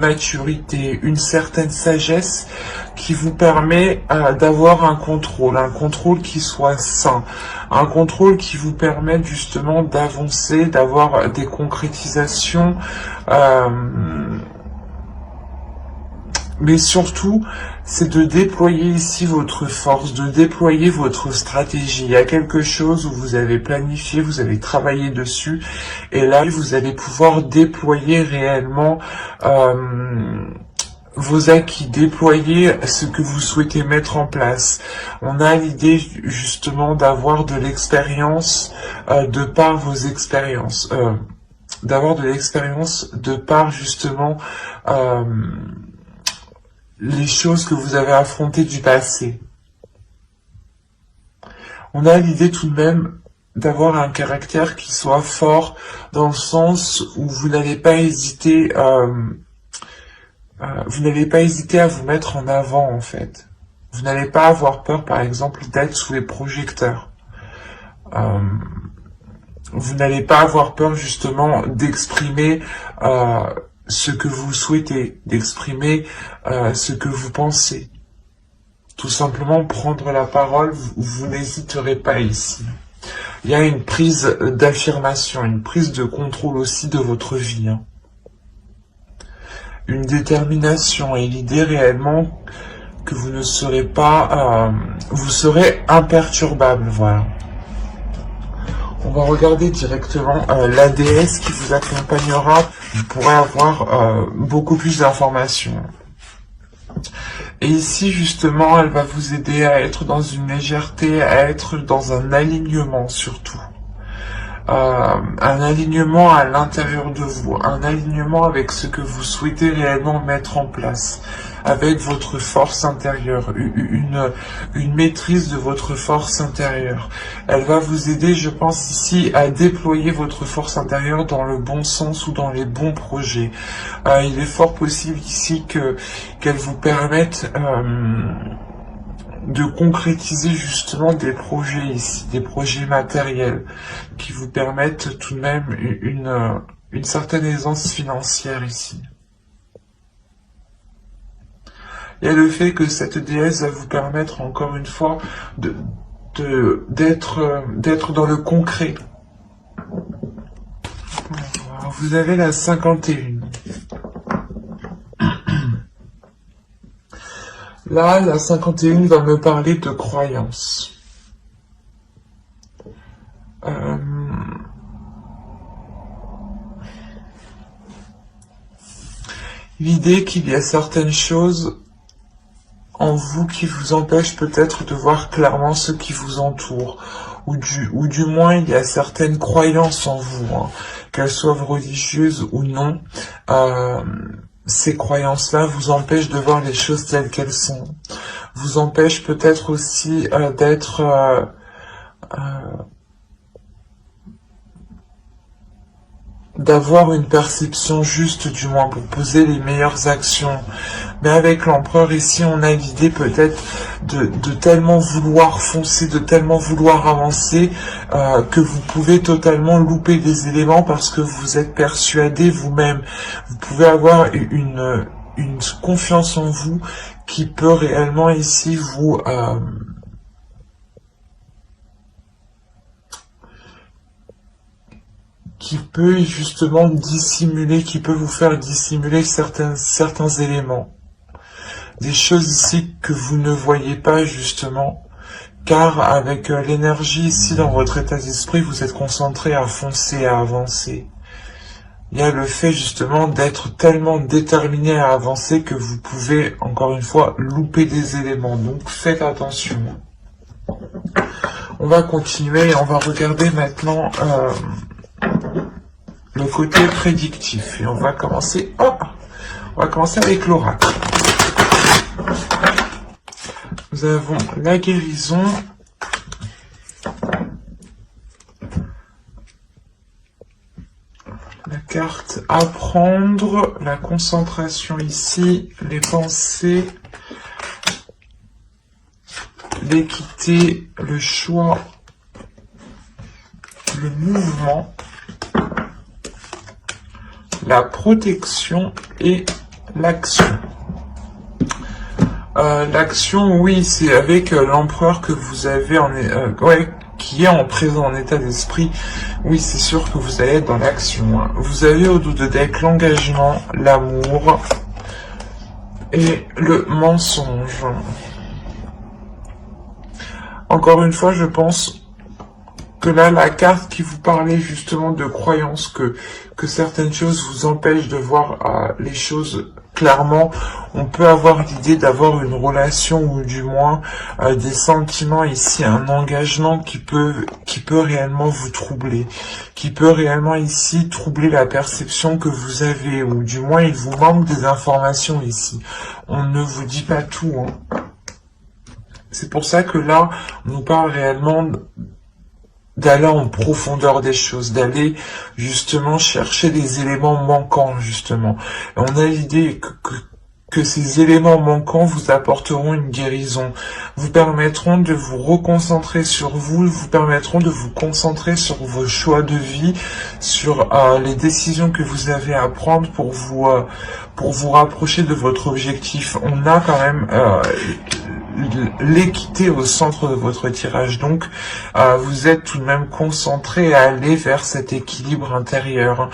maturité, une certaine sagesse qui vous permet d'avoir un contrôle qui soit sain, un contrôle qui vous permet justement d'avancer, d'avoir des concrétisations, mais surtout, c'est de déployer ici votre force, de déployer votre stratégie. Il y a quelque chose où vous avez planifié, vous avez travaillé dessus, et là, vous allez pouvoir déployer réellement vos acquis, déployer ce que vous souhaitez mettre en place. On a l'idée justement d'avoir de l'expérience de par vos expériences, d'avoir de l'expérience de par justement les choses que vous avez affrontées du passé. On a l'idée tout de même d'avoir un caractère qui soit fort dans le sens où vous n'allez pas hésiter, à vous mettre en avant en fait. Vous n'allez pas avoir peur par exemple d'être sous les projecteurs. Vous n'allez pas avoir peur justement d'exprimer ce que vous souhaitez, d'exprimer ce que vous pensez. Tout simplement prendre la parole, vous n'hésiterez pas ici. Il y a une prise d'affirmation, une prise de contrôle aussi de votre vie. Hein. Une détermination et l'idée réellement que vous ne serez pas... vous serez imperturbable, voilà. On va regarder directement la déesse qui vous accompagnera. Vous pourrez avoir beaucoup plus d'informations. Et ici, justement, elle va vous aider à être dans une légèreté, à être dans un alignement surtout. Un alignement à l'intérieur de vous, un alignement avec ce que vous souhaitez réellement mettre en place, avec votre force intérieure, une maîtrise de votre force intérieure. Elle va vous aider, je pense ici, à déployer votre force intérieure dans le bon sens ou dans les bons projets. Il est fort possible ici qu'elle vous permette de concrétiser justement des projets ici, des projets matériels qui vous permettent tout de même une certaine aisance financière ici. Il y a le fait que cette déesse va vous permettre encore une fois d'être dans le concret. Alors, vous avez la 51. Là, la 51 va me parler de croyances. L'idée qu'il y a certaines choses en vous qui vous empêchent peut-être de voir clairement ce qui vous entoure, ou du moins il y a certaines croyances en vous, hein, qu'elles soient religieuses ou non. Ces croyances-là vous empêchent de voir les choses telles qu'elles sont, vous empêchent peut-être aussi d'avoir une perception juste, du moins pour poser les meilleures actions. Mais avec l'empereur ici, on a l'idée peut-être de tellement vouloir foncer, de tellement vouloir avancer, que vous pouvez totalement louper des éléments parce que vous êtes persuadé vous-même. Vous pouvez avoir une confiance en vous qui peut réellement ici vous... qui peut justement dissimuler, qui peut vous faire dissimuler certains éléments. Des choses ici que vous ne voyez pas justement, car avec l'énergie ici dans votre état d'esprit, vous êtes concentré à foncer, à avancer. Il y a le fait justement d'être tellement déterminé à avancer que vous pouvez, encore une fois, louper des éléments. Donc faites attention. On va continuer et on va regarder maintenant... le côté prédictif. Et on va commencer avec l'oracle. Nous avons la guérison, la carte apprendre, la concentration ici, les pensées, l'équité, le choix, le mouvement, la protection et L'action. L'action, oui, c'est avec l'empereur que vous avez qui est présent en état d'esprit. Oui, c'est sûr que vous allez être dans l'action. Hein. Vous avez au dos de deck l'engagement, l'amour et le mensonge. Encore une fois, je pense que là, la carte qui vous parlait justement de croyance, que certaines choses vous empêchent de voir les choses clairement, on peut avoir l'idée d'avoir une relation ou du moins des sentiments ici, un engagement qui peut réellement vous troubler, qui peut réellement ici troubler la perception que vous avez, ou du moins il vous manque des informations ici. On ne vous dit pas tout. Hein. C'est pour ça que là, on nous parle réellement d'aller en profondeur des choses, d'aller justement chercher des éléments manquants, justement. Et on a l'idée que ces éléments manquants vous apporteront une guérison, vous permettront de vous reconcentrer sur vous, vous permettront de vous concentrer sur vos choix de vie, sur les décisions que vous avez à prendre pour vous rapprocher de votre objectif. On a quand même l'équité au centre de votre tirage, donc vous êtes tout de même concentré à aller vers cet équilibre intérieur,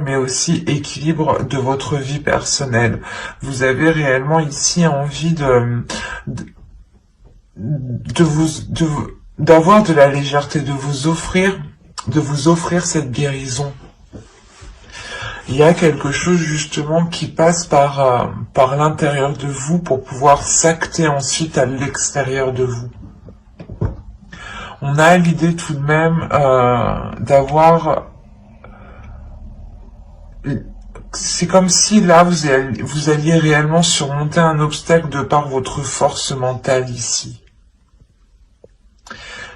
mais aussi équilibre de votre vie personnelle. Vous avez réellement ici envie d'avoir de la légèreté, de vous offrir cette guérison. Il y a quelque chose justement qui passe par l'intérieur de vous pour pouvoir s'acter ensuite à l'extérieur de vous. On a l'idée tout de même d'avoir... C'est comme si là vous alliez réellement surmonter un obstacle de par votre force mentale ici.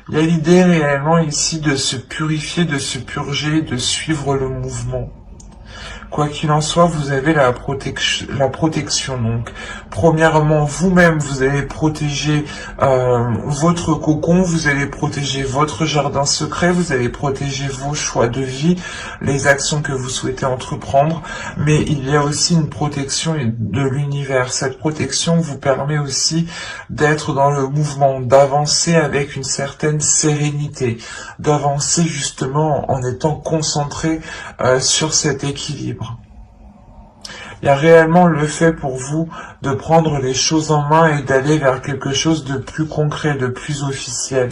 Il y a l'idée réellement ici de se purifier, de se purger, de suivre le mouvement. Quoi qu'il en soit, vous avez la protection. Donc, premièrement, vous-même, vous allez protéger votre cocon, vous allez protéger votre jardin secret, vous allez protéger vos choix de vie, les actions que vous souhaitez entreprendre. Mais il y a aussi une protection de l'univers. Cette protection vous permet aussi d'être dans le mouvement, d'avancer avec une certaine sérénité, d'avancer justement en étant concentré sur cet équilibre. Il y a réellement le fait pour vous de prendre les choses en main et d'aller vers quelque chose de plus concret, de plus officiel.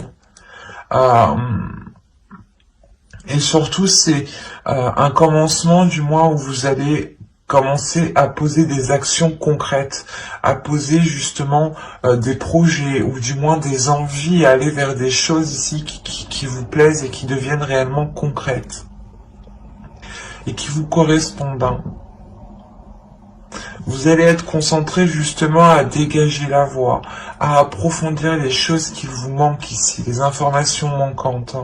Et surtout, c'est un commencement du moins où vous allez commencer à poser des actions concrètes, à poser justement des projets ou du moins des envies, à aller vers des choses ici qui vous plaisent et qui deviennent réellement concrètes et qui vous correspondent. Vous allez être concentré justement à dégager la voie, à approfondir les choses qui vous manquent ici, les informations manquantes.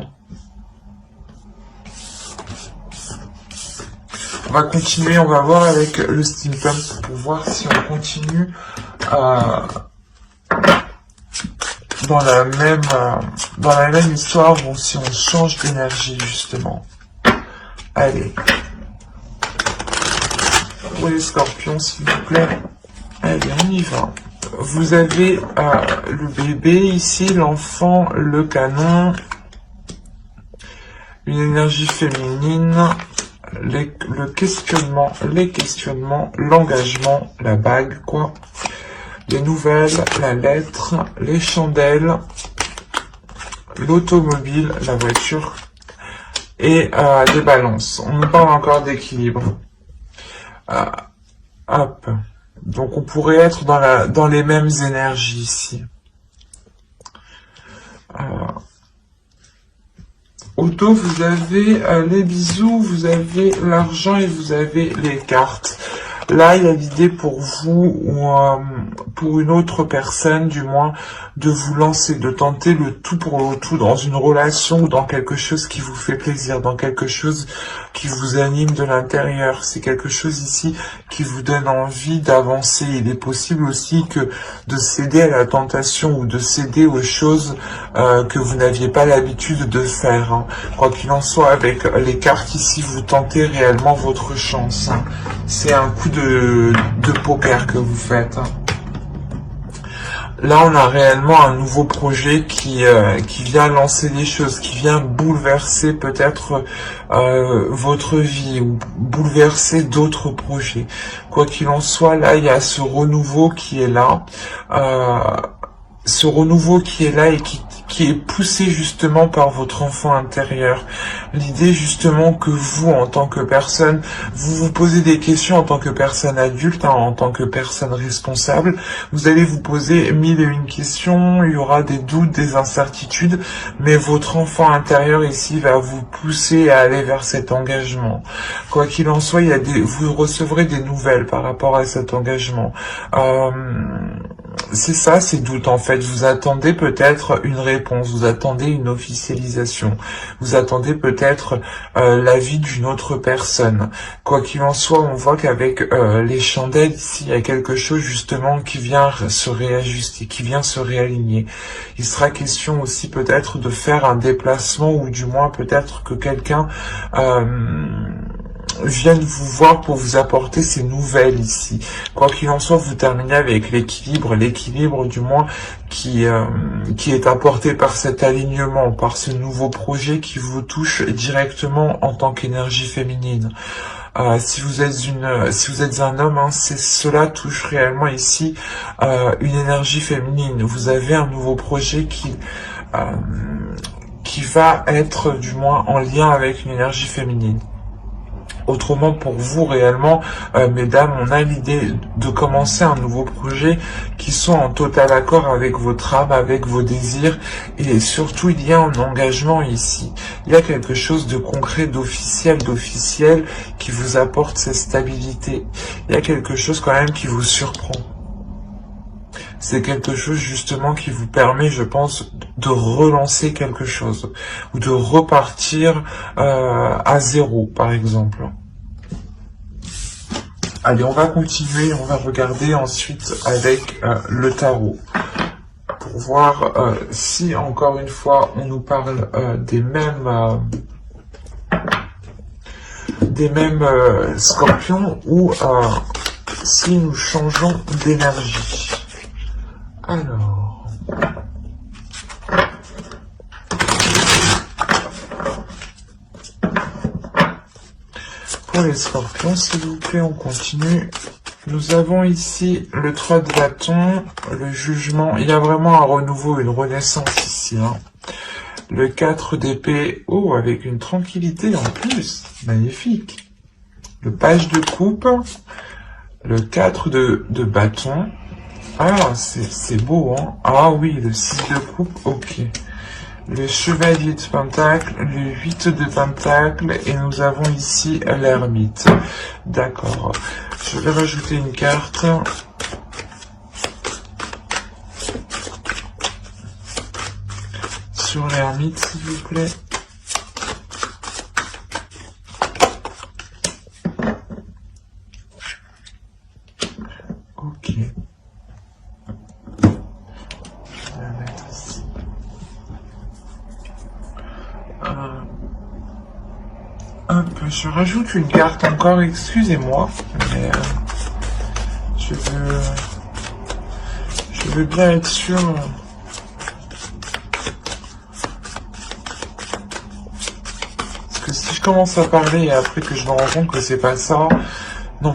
On va continuer, on va voir avec le steampunk pour voir si on continue dans la même histoire ou si on change d'énergie justement. Allez. Pour les scorpions, s'il vous plaît. Allez, on y va. Vous avez le bébé ici, l'enfant, le canon, une énergie féminine, le questionnement, les questionnements, l'engagement, la bague, quoi. Les nouvelles, la lettre, les chandelles, l'automobile, la voiture et des balances. On nous parle encore d'équilibre. Hop. Donc on pourrait être dans les mêmes énergies ici. Auto, vous avez les bisous, vous avez l'argent et vous avez les cartes. Là, il y a l'idée pour vous, ou pour une autre personne, du moins, de vous lancer, de tenter le tout pour le tout dans une relation ou dans quelque chose qui vous fait plaisir, dans quelque chose qui vous anime de l'intérieur. C'est quelque chose ici qui vous donne envie d'avancer. Il est possible aussi que de céder à la tentation ou de céder aux choses que vous n'aviez pas l'habitude de faire. Hein. Quoi qu'il en soit, avec les cartes ici, vous tentez réellement votre chance. Hein. C'est un coup de poker que vous faites. Hein. Là, on a réellement un nouveau projet qui vient lancer des choses, qui vient bouleverser peut-être votre vie ou bouleverser d'autres projets. Quoi qu'il en soit, là, il y a ce renouveau qui est là. Ce renouveau qui est là et qui est poussé justement par votre enfant intérieur. L'idée justement que vous, en tant que personne, vous vous posez des questions en tant que personne adulte, hein, en tant que personne responsable. Vous allez vous poser 1001 questions, il y aura des doutes, des incertitudes, mais votre enfant intérieur ici va vous pousser à aller vers cet engagement. Quoi qu'il en soit, vous recevrez des nouvelles par rapport à cet engagement. C'est ça, ces doutes en fait. Vous attendez peut-être une réponse, vous attendez une officialisation, vous attendez peut-être l'avis d'une autre personne. Quoi qu'il en soit, on voit qu'avec les chandelles ici, il y a quelque chose justement qui vient se réajuster, qui vient se réaligner. Il sera question aussi peut-être de faire un déplacement ou du moins peut-être que quelqu'un viennent vous voir pour vous apporter ces nouvelles ici. Quoi qu'il en soit, vous terminez avec l'équilibre du moins qui est apporté par cet alignement, par ce nouveau projet qui vous touche directement en tant qu'énergie féminine. Si vous êtes un homme, hein, cela touche réellement ici une énergie féminine. Vous avez un nouveau projet qui va être du moins en lien avec une énergie féminine. Autrement, pour vous, réellement, mesdames, on a l'idée de commencer un nouveau projet qui soit en total accord avec votre âme, avec vos désirs, et surtout, il y a un engagement ici. Il y a quelque chose de concret, d'officiel, qui vous apporte cette stabilité. Il y a quelque chose quand même qui vous surprend. C'est quelque chose justement qui vous permet, je pense, de relancer quelque chose ou de repartir à zéro, par exemple. Allez, on va continuer, on va regarder ensuite avec le tarot pour voir si, encore une fois, on nous parle des mêmes scorpions ou si nous changeons d'énergie. Alors, pour les scorpions, s'il vous plaît, on continue. Nous avons ici le 3 de bâton, le jugement. Il y a vraiment un renouveau, une renaissance ici. Hein. Le 4 d'épée, oh, avec une tranquillité en plus. Magnifique. Le page de coupe, le 4 de bâton. Ah, c'est beau, hein. Ah oui, le 6 de coupe, ok. Le chevalier de pentacle, le 8 de pentacle, et nous avons ici l'ermite. D'accord. Je vais rajouter une carte. Sur l'ermite, s'il vous plaît. Ok. Je rajoute une carte encore, excusez-moi, mais je veux bien être sûr. Parce que si je commence à parler et après que je me rends compte que c'est pas ça, non.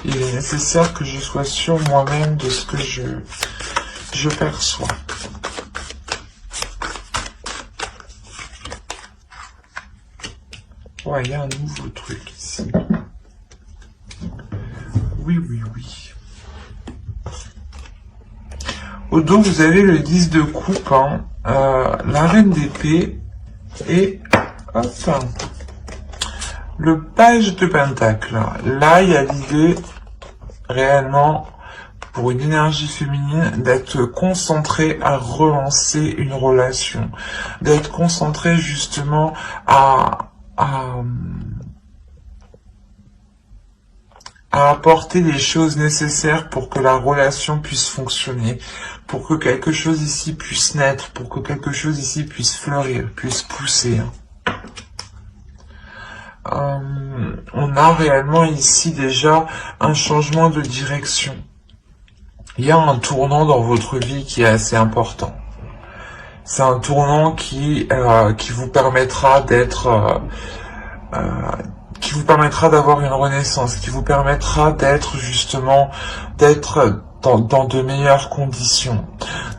Il est nécessaire que je sois sûr moi-même de ce que je perçois. Ouais, il y a un nouveau truc ici. Oui. Au dos, vous avez le 10 de coupe, hein, la reine d'épée et hop, le page de pentacle. Là, il y a l'idée réellement pour une énergie féminine, d'être concentré à relancer une relation, d'être concentré justement à apporter les choses nécessaires pour que la relation puisse fonctionner, pour que quelque chose ici puisse naître, pour que quelque chose ici puisse fleurir, puisse pousser. On a réellement ici déjà un changement de direction. Il y a un tournant dans votre vie qui est assez important. C'est un tournant qui vous permettra d'avoir une renaissance, qui vous permettra d'être justement, dans de meilleures conditions,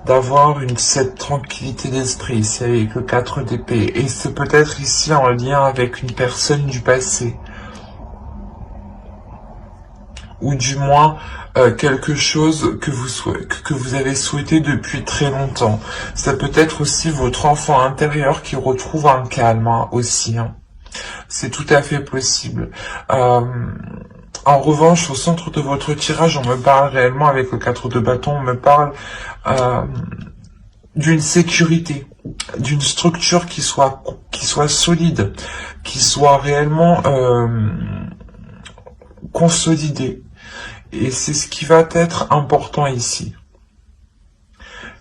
d'avoir cette tranquillité d'esprit ici avec le 4 d'épée. Et c'est peut-être ici en lien avec une personne du passé. Ou du moins quelque chose que vous avez souhaité depuis très longtemps. Ça peut être aussi votre enfant intérieur qui retrouve un calme aussi. C'est tout à fait possible. En revanche, au centre de votre tirage, on me parle réellement, avec le 4 de bâton, on me parle d'une sécurité, d'une structure qui soit solide, qui soit réellement consolidée. Et c'est ce qui va être important ici.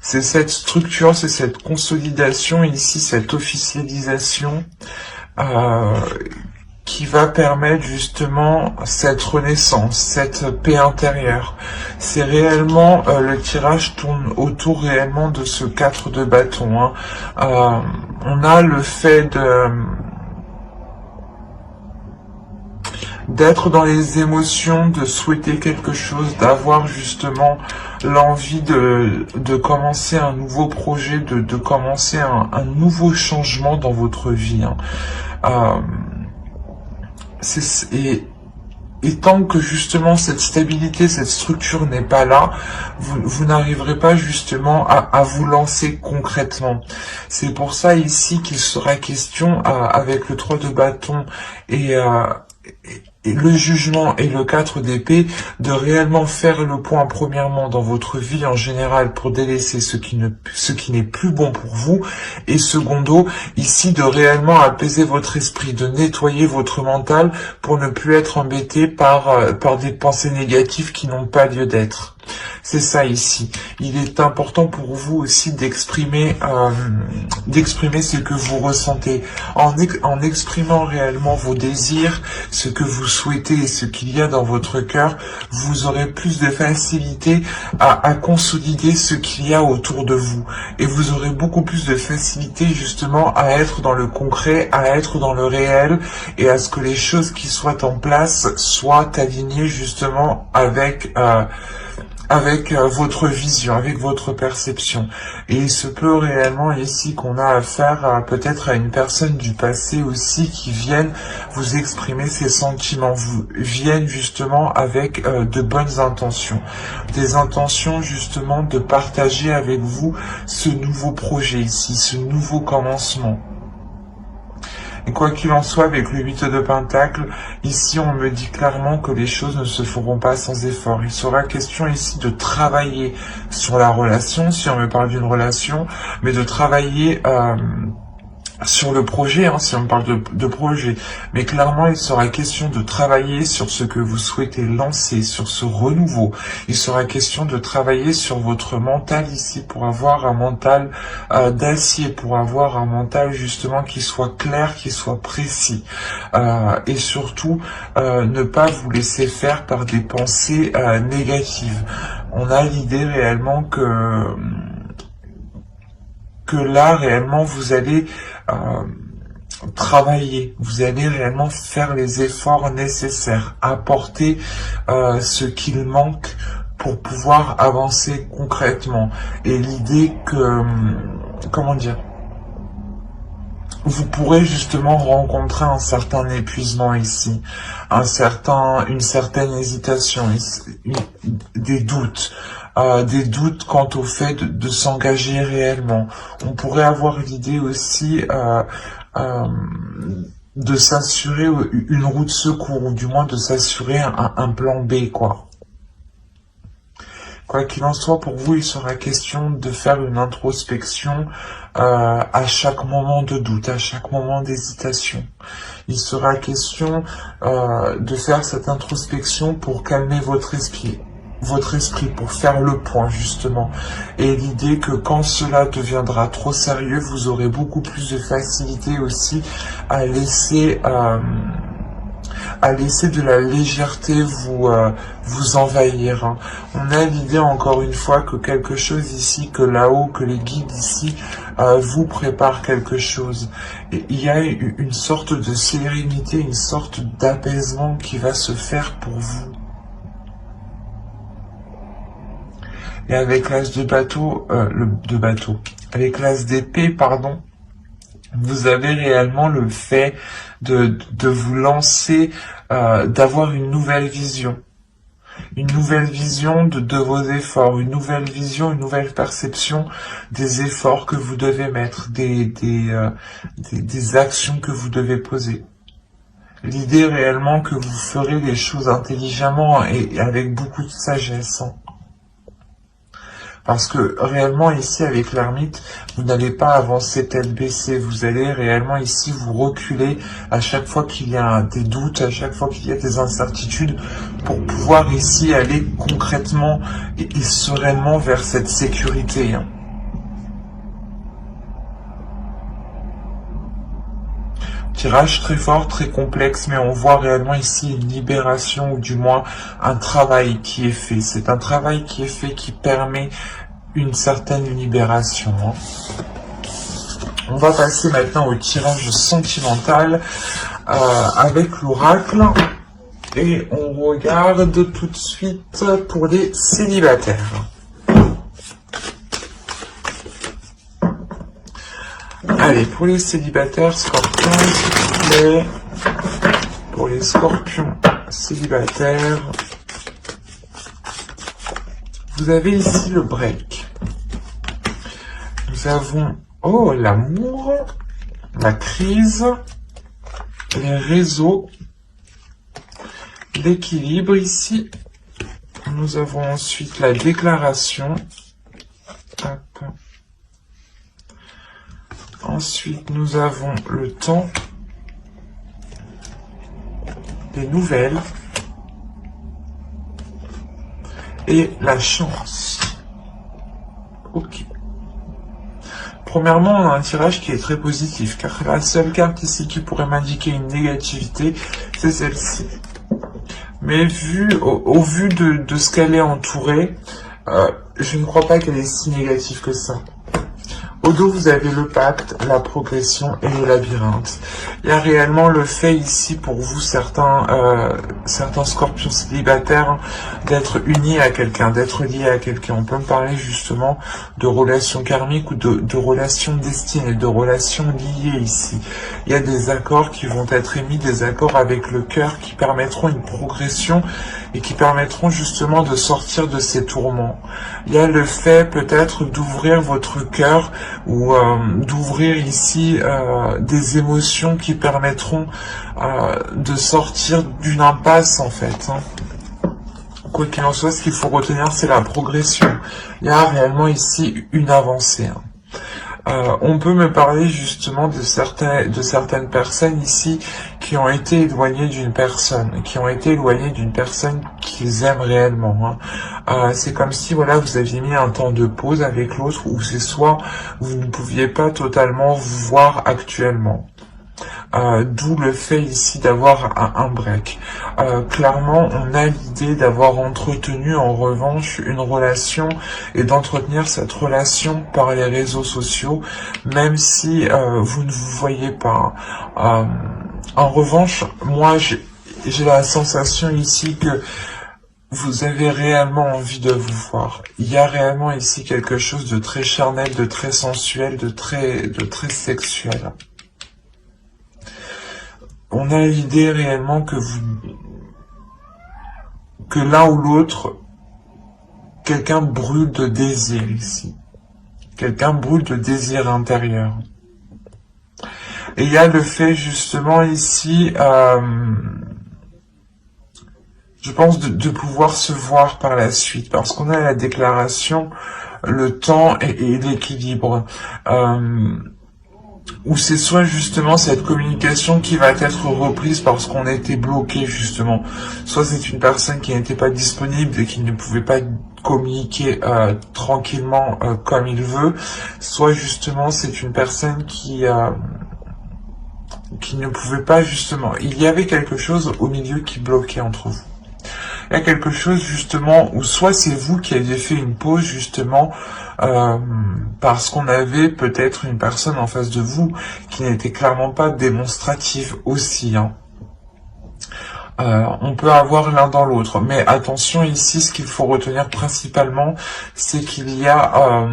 C'est cette structure, c'est cette consolidation ici, cette officialisation qui va permettre justement cette renaissance, cette paix intérieure. C'est réellement, le tirage tourne autour réellement de ce 4 de bâton. On a le fait d'être dans les émotions, de souhaiter quelque chose, d'avoir justement l'envie de commencer un nouveau projet, de commencer un nouveau changement dans votre vie. Et tant que justement cette stabilité, cette structure n'est pas là, vous n'arriverez pas justement à vous lancer concrètement. C'est pour ça ici qu'il sera question, avec le 3 de bâton et le jugement et le 4 d'épée, de réellement faire le point premièrement dans votre vie en général pour délaisser ce qui n'est plus bon pour vous, et secondo, ici de réellement apaiser votre esprit, de nettoyer votre mental pour ne plus être embêté par des pensées négatives qui n'ont pas lieu d'être. C'est ça ici. Il est important pour vous aussi d'exprimer ce que vous ressentez. En exprimant réellement vos désirs, ce que vous souhaitez et ce qu'il y a dans votre cœur, vous aurez plus de facilité à consolider ce qu'il y a autour de vous. Et vous aurez beaucoup plus de facilité justement à être dans le concret, à être dans le réel, et à ce que les choses qui soient en place soient alignées justement avec votre vision, avec votre perception. Et il se peut réellement ici qu'on a affaire peut-être à une personne du passé aussi qui vienne vous exprimer ses sentiments, viennent justement avec de bonnes intentions. Des intentions justement de partager avec vous ce nouveau projet ici, ce nouveau commencement. Et quoi qu'il en soit, avec le 8 de Pentacle, ici on me dit clairement que les choses ne se feront pas sans effort. Il sera question ici de travailler sur la relation, si on me parle d'une relation, mais de travailler sur le projet, si on parle de projet. Mais clairement, il sera question de travailler sur ce que vous souhaitez lancer, sur ce renouveau. Il sera question de travailler sur votre mental ici pour avoir un mental d'acier, pour avoir un mental justement qui soit clair, qui soit précis. Et surtout, ne pas vous laisser faire par des pensées négatives. On a l'idée réellement que là, réellement, vous allez travailler, vous allez réellement faire les efforts nécessaires, apporter ce qu'il manque pour pouvoir avancer concrètement. Et l'idée que, comment dire, vous pourrez justement rencontrer un certain épuisement ici, une certaine hésitation, des doutes quant au fait de s'engager réellement. On pourrait avoir l'idée aussi de s'assurer une roue de secours, ou du moins de s'assurer un plan B, quoi. Quoi qu'il en soit, pour vous, il sera question de faire une introspection à chaque moment de doute, à chaque moment d'hésitation. Il sera question de faire cette introspection pour calmer votre esprit, pour faire le point justement. Et l'idée que quand cela deviendra trop sérieux, vous aurez beaucoup plus de facilité aussi à laisser de la légèreté vous envahir. Hein. On a l'idée encore une fois que quelque chose ici, que là-haut, que les guides ici vous préparent quelque chose. Et il y a une sorte de sérénité, une sorte d'apaisement qui va se faire pour vous. Et avec l'as de bateau, avec l'as d'épée, pardon, vous avez réellement le fait de vous lancer, d'avoir une nouvelle vision de vos efforts, une nouvelle vision, une nouvelle perception des efforts que vous devez mettre, des actions que vous devez poser. L'idée réellement que vous ferez les choses intelligemment et avec beaucoup de sagesse. Hein. Parce que réellement ici avec l'ermite, vous n'allez pas avancer tête baissée, vous allez réellement ici vous reculer à chaque fois qu'il y a des doutes, à chaque fois qu'il y a des incertitudes, pour pouvoir ici aller concrètement et sereinement vers cette sécurité. Hein. Tirage très fort, très complexe, mais on voit réellement ici une libération, ou du moins un travail qui est fait. C'est un travail qui est fait qui permet une certaine libération. Hein. On va passer maintenant au tirage sentimental avec l'oracle. Et on regarde tout de suite pour les célibataires. Allez, pour les célibataires, scorpions, s'il vous plaît. Pour les scorpions célibataires, vous avez ici le break. Nous avons, l'amour, la crise, les réseaux, l'équilibre ici. Nous avons ensuite la déclaration. Hop. Ensuite, nous avons le temps, les nouvelles et la chance. Ok. Premièrement, on a un tirage qui est très positif, car la seule carte ici qui pourrait m'indiquer une négativité, c'est celle-ci. Mais au vu de ce qu'elle est entourée, je ne crois pas qu'elle est si négative que ça. Au dos, vous avez le pacte, la progression et le labyrinthe. Il y a réellement le fait ici pour vous, certains scorpions célibataires, d'être unis à quelqu'un, d'être liés à quelqu'un. On peut me parler justement de relations karmiques ou de relations destinées, de relations liées ici. Il y a des accords qui vont être émis, des accords avec le cœur qui permettront une progression et qui permettront justement de sortir de ces tourments. Il y a le fait peut-être d'ouvrir votre cœur ou d'ouvrir ici des émotions qui permettront de sortir d'une impasse en fait. Hein. Quoi qu'il en soit, ce qu'il faut retenir, c'est la progression. Il y a réellement ici une avancée. Hein. On peut me parler justement de certaines personnes ici qui ont été éloignées d'une personne, qu'ils aiment réellement. Hein. C'est comme si voilà vous aviez mis un temps de pause avec l'autre, ou c'est soit vous ne pouviez pas totalement vous voir actuellement. D'où le fait ici d'avoir un break. Clairement, on a l'idée d'avoir entretenu en revanche une relation et d'entretenir cette relation par les réseaux sociaux, même si vous ne vous voyez pas. En revanche, moi j'ai la sensation ici que vous avez réellement envie de vous voir. Il y a réellement ici quelque chose de très charnel, de très sensuel, de très sexuel. On a l'idée réellement que l'un ou l'autre, quelqu'un brûle de désir ici. Quelqu'un brûle de désir intérieur. Et il y a le fait justement ici je pense, de pouvoir se voir par la suite, parce qu'on a la déclaration, le temps et l'équilibre. Ou c'est soit justement cette communication qui va être reprise parce qu'on a été bloqué justement, soit c'est une personne qui n'était pas disponible et qui ne pouvait pas communiquer tranquillement comme il veut, soit justement c'est une personne qui ne pouvait pas justement, il y avait quelque chose au milieu qui bloquait entre vous. Il y a quelque chose justement où soit c'est vous qui aviez fait une pause justement parce qu'on avait peut-être une personne en face de vous qui n'était clairement pas démonstrative aussi. Hein. On peut avoir l'un dans l'autre, mais attention ici, ce qu'il faut retenir principalement, c'est qu'il y a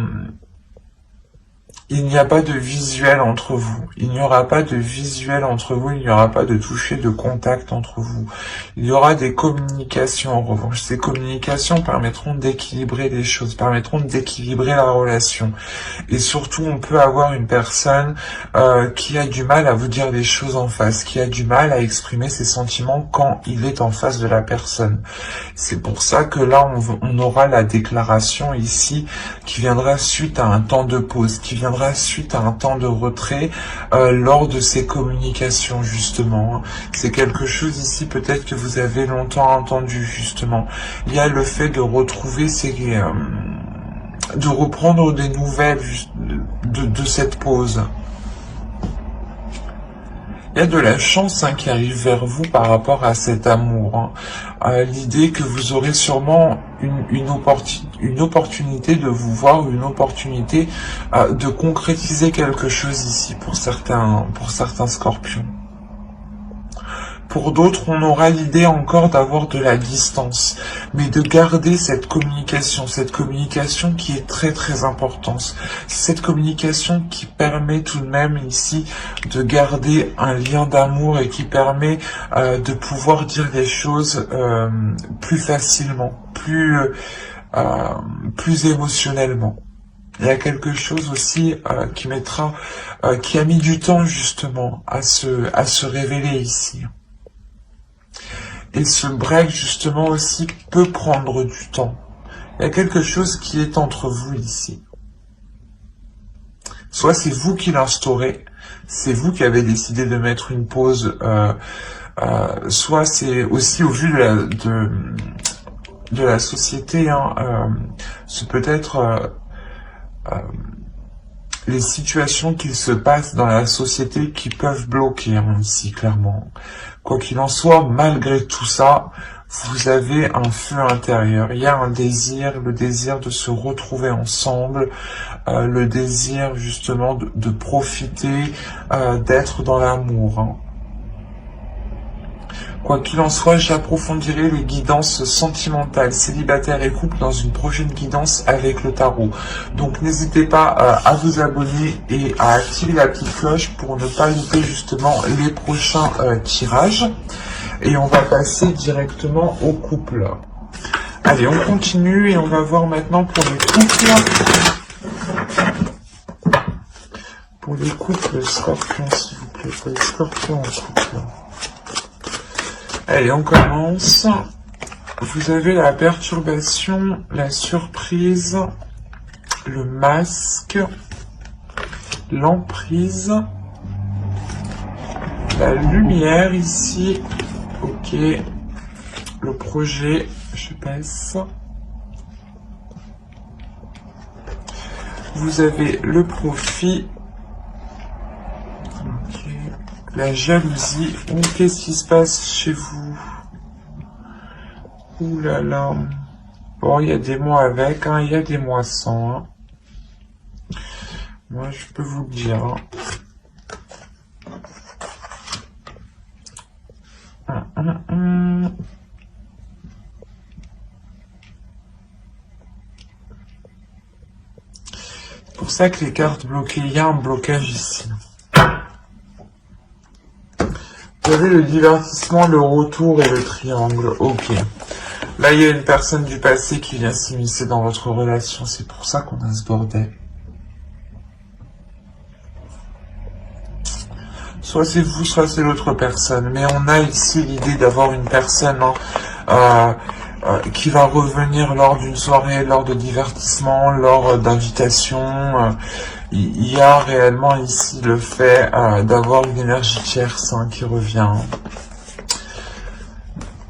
il n'y a pas de visuel entre vous. Il n'y aura pas de visuel entre vous. Il n'y aura pas de toucher, de contact entre vous. Il y aura des communications en revanche. Ces communications permettront d'équilibrer les choses, permettront d'équilibrer la relation. Et surtout, on peut avoir une personne qui a du mal à vous dire les choses en face, qui a du mal à exprimer ses sentiments quand il est en face de la personne. C'est pour ça que là, on aura la déclaration ici qui viendra suite à un temps de pause, qui viendra suite à un temps de retrait lors de ces communications justement. C'est quelque chose ici peut-être que vous avez longtemps entendu justement. Il y a le fait de retrouver de reprendre des nouvelles de cette pause. Il y a de la chance qui arrive vers vous par rapport à cet amour. L'idée que vous aurez sûrement une opportunité de vous voir, une opportunité de concrétiser quelque chose ici pour certains scorpions. Pour d'autres, on aura l'idée encore d'avoir de la distance, mais de garder cette communication qui est très très importante. Cette communication qui permet tout de même ici de garder un lien d'amour et qui permet de pouvoir dire les choses plus facilement, plus émotionnellement. Il y a quelque chose aussi qui a mis du temps justement à se révéler ici. Et ce break, justement, aussi peut prendre du temps. Il y a quelque chose qui est entre vous ici. Soit c'est vous qui l'instaurez, c'est vous qui avez décidé de mettre une pause, soit c'est aussi au vu de la société, c'est peut-être les situations qui se passent dans la société qui peuvent bloquer ici, clairement. Quoi qu'il en soit, malgré tout ça, vous avez un feu intérieur. Il y a un désir, le désir de se retrouver ensemble, le désir justement de profiter, d'être dans l'amour. Quoi qu'il en soit, j'approfondirai les guidances sentimentales, célibataires et couples dans une prochaine guidance avec le tarot. Donc n'hésitez pas à vous abonner et à activer la petite cloche pour ne pas louper justement les prochains tirages. Et on va passer directement au couple. Allez, on continue et on va voir maintenant pour les couples. Pour les couples scorpions, s'il vous plaît. Pour les scorpions en couple. Allez, on commence. Vous avez la perturbation, la surprise, le masque, l'emprise, la lumière ici. Ok. Le projet, je passe. Vous avez le profit. Ok. La jalousie. Qu'est-ce qui se passe chez vous? Ouh là là. Bon, il y a des mois avec, il y a des mois sans. Moi, je peux vous le dire. C'est pour ça que les cartes bloquées, il y a un blocage ici. Vous avez le divertissement, le retour et le triangle. Ok. Là, il y a une personne du passé qui vient s'immiscer dans votre relation. C'est pour ça qu'on a ce bordel. Soit c'est vous, soit c'est l'autre personne. Mais on a ici l'idée d'avoir une personne qui va revenir lors d'une soirée, lors de divertissement, lors d'invitations. Il y a réellement ici le fait d'avoir une énergie tierce qui revient.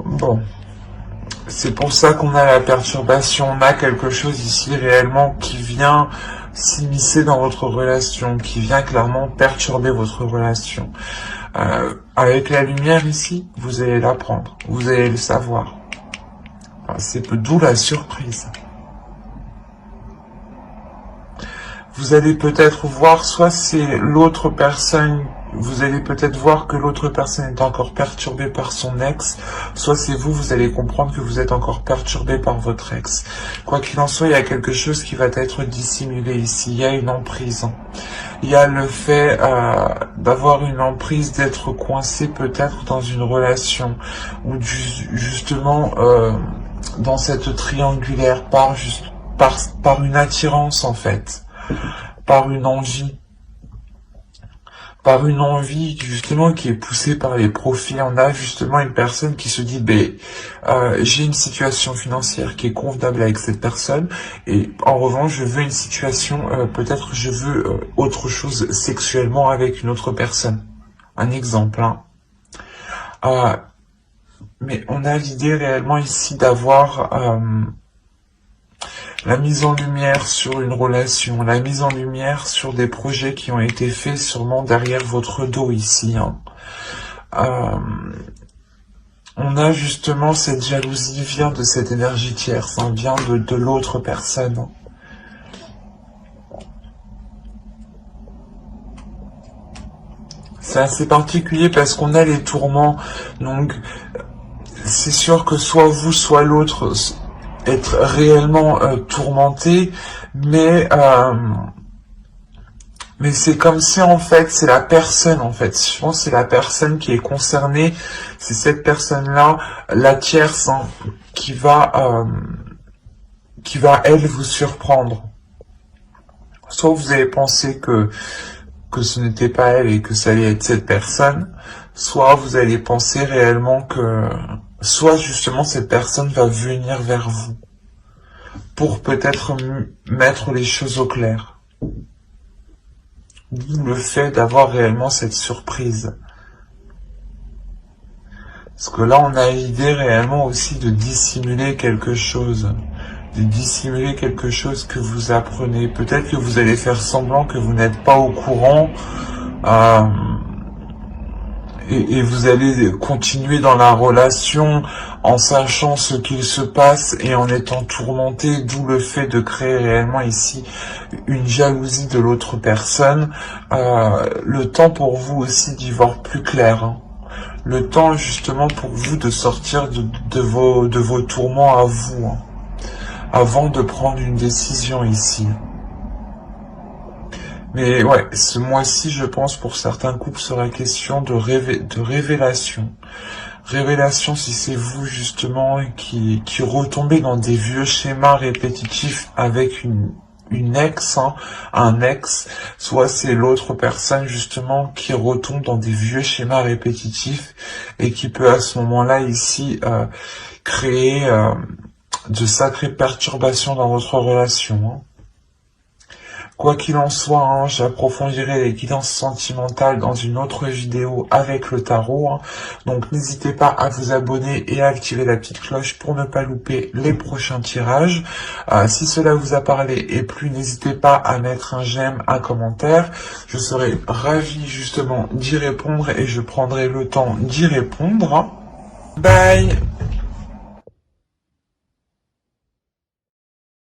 Bon, c'est pour ça qu'on a la perturbation, on a quelque chose ici réellement qui vient s'immiscer dans votre relation, qui vient clairement perturber votre relation. Avec la lumière ici, vous allez l'apprendre, vous allez le savoir. C'est d'où la surprise. Vous allez peut-être voir, soit c'est l'autre personne, vous allez peut-être voir que l'autre personne est encore perturbée par son ex, soit c'est vous, vous allez comprendre que vous êtes encore perturbé par votre ex. Quoi qu'il en soit, il y a quelque chose qui va être dissimulé ici, il y a une emprise. Il y a le fait d'avoir une emprise, d'être coincé peut-être dans une relation, ou justement dans cette triangulaire, par une attirance en fait. Par une envie justement qui est poussée par les profits. On a justement une personne qui se dit j'ai une situation financière qui est convenable avec cette personne et en revanche je veux une situation, peut-être je veux autre chose sexuellement avec une autre personne. Un exemple. Mais on a l'idée réellement ici d'avoir la mise en lumière sur une relation, la mise en lumière sur des projets qui ont été faits sûrement derrière votre dos ici. On a justement cette jalousie vient de cette énergie tierce, vient de l'autre personne. C'est assez particulier parce qu'on a les tourments, donc c'est sûr que soit vous, soit l'autre être réellement tourmenté, mais c'est comme si en fait c'est la personne en fait. Je pense que c'est la personne qui est concernée, c'est cette personne-là, la tierce, qui va elle vous surprendre. Soit vous avez pensé que ce n'était pas elle et que ça allait être cette personne, soit vous allez penser réellement que soit justement cette personne va venir vers vous pour peut-être mettre les choses au clair. D'où le fait d'avoir réellement cette surprise. Parce que là, on a l'idée réellement aussi de dissimuler quelque chose. De dissimuler quelque chose que vous apprenez. Peut-être que vous allez faire semblant que vous n'êtes pas au courant. Et vous allez continuer dans la relation en sachant ce qu'il se passe et en étant tourmenté, d'où le fait de créer réellement ici une jalousie de l'autre personne. Le temps pour vous aussi d'y voir plus clair. Le temps justement pour vous de sortir de vos tourments à vous, avant de prendre une décision ici. Mais ouais, ce mois-ci, je pense, pour certains couples, sera question de révélation. Révélation si c'est vous, justement, qui retombez dans des vieux schémas répétitifs avec une ex, un ex, soit c'est l'autre personne, justement, qui retombe dans des vieux schémas répétitifs et qui peut, à ce moment-là, ici, créer de sacrées perturbations dans votre relation. Quoi qu'il en soit, j'approfondirai les guidances sentimentales dans une autre vidéo avec le tarot. Donc n'hésitez pas à vous abonner et à activer la petite cloche pour ne pas louper les prochains tirages. Si cela vous a parlé et plu, n'hésitez pas à mettre un j'aime, un commentaire. Je serai ravi justement d'y répondre et je prendrai le temps d'y répondre. Bye!